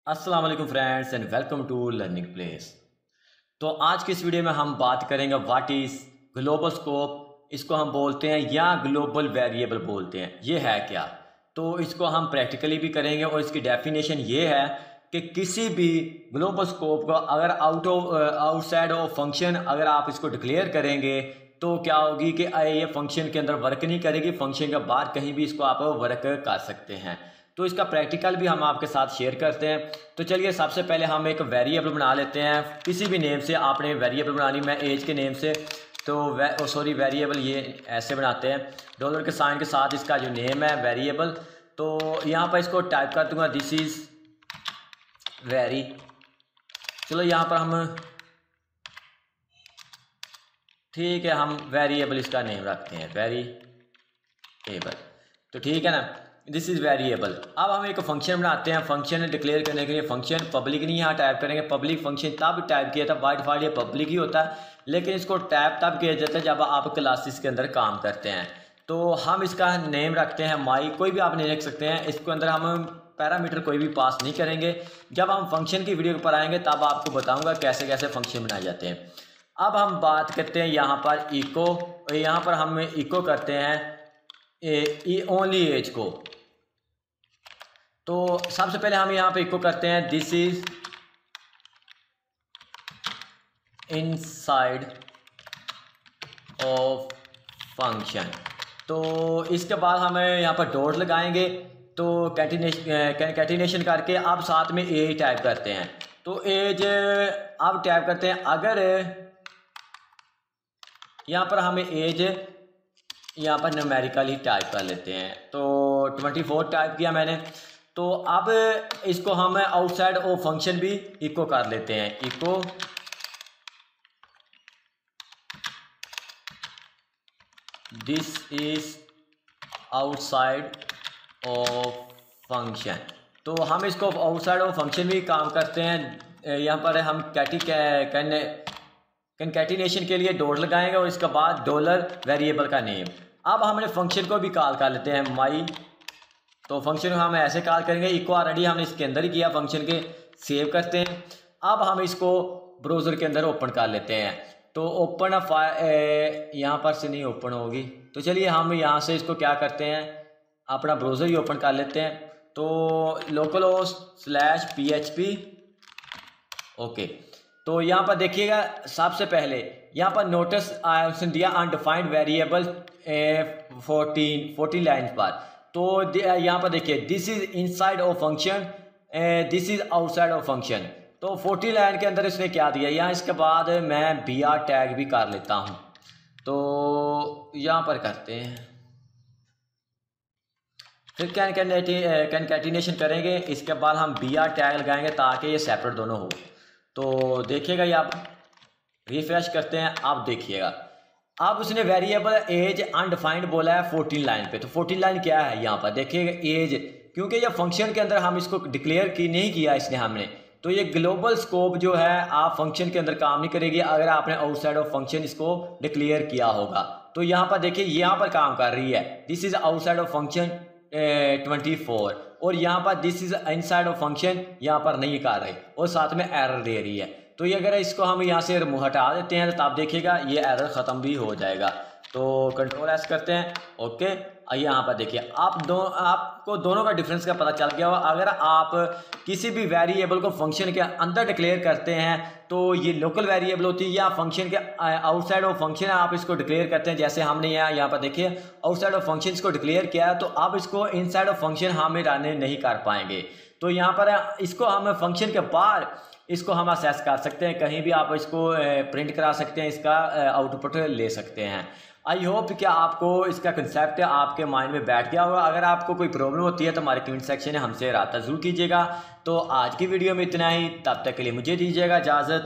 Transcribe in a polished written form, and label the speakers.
Speaker 1: अस्सलाम वालेकुम friends and welcome to learning place. तो आज की इस वीडियो में हम बात करेंगे व्हाट इज़ ग्लोबल स्कोप। इसको हम बोलते हैं या ग्लोबल वेरिएबल बोलते हैं। ये है क्या? तो इसको हम प्रैक्टिकली भी करेंगे और इसकी डेफिनेशन ये है कि किसी भी ग्लोबल स्कोप को अगर आउटसाइड ऑफ फंक्शन अगर आप इसको डिक्लेयर करेंगे तो क्या होगी कि ये फंक्शन के अंदर वर्क नहीं करेगी, फंक्शन के बाहर कहीं भी इसको आप वर्क कर सकते हैं। तो इसका प्रैक्टिकल भी हम आपके साथ शेयर करते हैं। तो चलिए सबसे पहले हम एक वेरिएबल बना लेते हैं। किसी भी नेम से आपने वेरिएबल बना ली, मैं एज के नेम से तो वेरिएबल ये ऐसे बनाते हैं डॉलर के साइन के साथ इसका जो नेम है वेरिएबल। तो यहाँ पर इसको टाइप कर दूंगा दिस इज़ वेरी। चलो यहाँ पर हम ठीक है, हम वेरिएबल इसका नेम रखते हैं वेरिएबल। तो ठीक है ना, दिस इज़ वेरिएबल। अब हम एक फंक्शन बनाते हैं। फंक्शन डिक्लेयर करने के लिए फंक्शन पब्लिक नहीं यहाँ टाइप करेंगे। पब्लिक फंक्शन तब टाइप किया था, बाय डिफॉल्ट ये पब्लिक ही होता है, लेकिन इसको टाइप तब किया जाता है जब आप क्लासेस के अंदर काम करते हैं। तो हम इसका नेम रखते हैं माई, कोई भी आप नहीं रख सकते हैं। इसके अंदर हम पैरामीटर कोई भी पास नहीं करेंगे। जब हम फंक्शन की वीडियो पर आएंगे तब आपको बताऊँगा कैसे कैसे फंक्शन बनाए जाते हैं। अब हम बात करते हैं यहाँ पर इको। यहाँ पर हम इको करते हैं ओनली एज को। तो सबसे पहले हम यहाँ पे इको करते हैं this is inside of function. तो इसके बाद हम यहाँ पर डॉट लगाएंगे। तो कैटिनेशन करके अब साथ में एज टाइप करते हैं। तो एज अब टाइप करते हैं, अगर यहाँ पर हमें एज यहाँ पर न्यूमेरिकली टाइप कर लेते हैं। तो 24 टाइप किया मैंने। तो अब इसको हम आउटसाइड ऑफ फंक्शन भी इको कर लेते हैं। Echo this is outside of function. तो हम इसको आउटसाइड ऑफ फंक्शन भी काम करते हैं। यहाँ पर हम कंकैटिनेशन के लिए डॉट लगाएंगे और इसके बाद डॉलर वेरिएबल का नेम। अब हमने फंक्शन को भी कॉल कर लेते हैं माई। तो फंक्शन हम ऐसे कॉल करेंगे, इको ऑलरेडी हमने इसके अंदर ही किया फंक्शन के। सेव करते हैं। अब हम इसको ब्राउज़र के अंदर ओपन कर लेते हैं। तो ओपन यहाँ पर से नहीं ओपन होगी, तो चलिए हम यहाँ से इसको क्या करते हैं, अपना ब्राउज़र ही ओपन कर लेते हैं। तो localhost/php ओके। तो यहाँ पर देखिएगा सबसे पहले यहाँ पर नोटिस ऑप्शन दिया अनडिफाइंड वेरिएबल 14 लाइन्स पर। तो यहाँ पर देखिए this is inside of function, this is outside of function. तो 40 लाइन के अंदर इसने क्या दिया यहाँ। इसके बाद मैं br टैग भी कर लेता हूँ। तो यहाँ पर करते हैं, फिर कैनकैटिनेशन करेंगे। इसके बाद हम br टैग लगाएंगे ताकि ये सेपरेट दोनों हो। तो देखिएगा ये आप रिफ्रेश करते हैं, आप देखिएगा अब उसने वेरिएबल एज अनडिफाइंड बोला है 14 लाइन पे। तो 14 लाइन क्या है यहाँ पर देखिएगा एज, क्योंकि ये फंक्शन के अंदर हम इसको डिक्लेयर नहीं किया इसने हमने। तो ये ग्लोबल स्कोप जो है आप फंक्शन के अंदर काम नहीं करेगी अगर आपने आउटसाइड ऑफ फंक्शन इसको डिक्लेयर किया होगा। तो यहाँ पर देखिए यहाँ पर काम कर रही है this is outside of function 24, और यहाँ पर this is inside of function यहाँ पर नहीं कर रही और साथ में एरर दे रही है। तो ये अगर इसको हम यहाँ से हटा देते हैं तो आप देखिएगा ये एरर ख़त्म भी हो जाएगा। तो Ctrl+S करते हैं ओके। यहाँ पर देखिए आपको दोनों का डिफरेंस का पता चल गया हो। अगर आप किसी भी वेरिएबल को फंक्शन के अंदर डिक्लेयर करते हैं तो ये लोकल वेरिएबल होती है, या फंक्शन के आउटसाइड ऑफ फंक्शन आप इसको डिक्लेयर करते हैं। जैसे हमने यहाँ पर देखिए आउटसाइड ऑफ फंक्शन इसको डिक्लेयर किया है, तो अब इसको इनसाइड ऑफ फंक्शन हम रन नहीं कर पाएंगे। तो यहाँ पर इसको हम फंक्शन के बाहर इसको हम असेस कर सकते हैं, कहीं भी आप इसको प्रिंट करा सकते हैं, इसका आउटपुट ले सकते हैं। आई होप कि आपको इसका कंसेप्ट आपके माइंड में बैठ गया होगा। अगर आपको कोई प्रॉब्लम होती है तो हमारे कमेंट सेक्शन में हमसे राब्ता ज़रूर कीजिएगा। तो आज की वीडियो में इतना ही, तब तक के लिए मुझे दीजिएगा इजाज़त।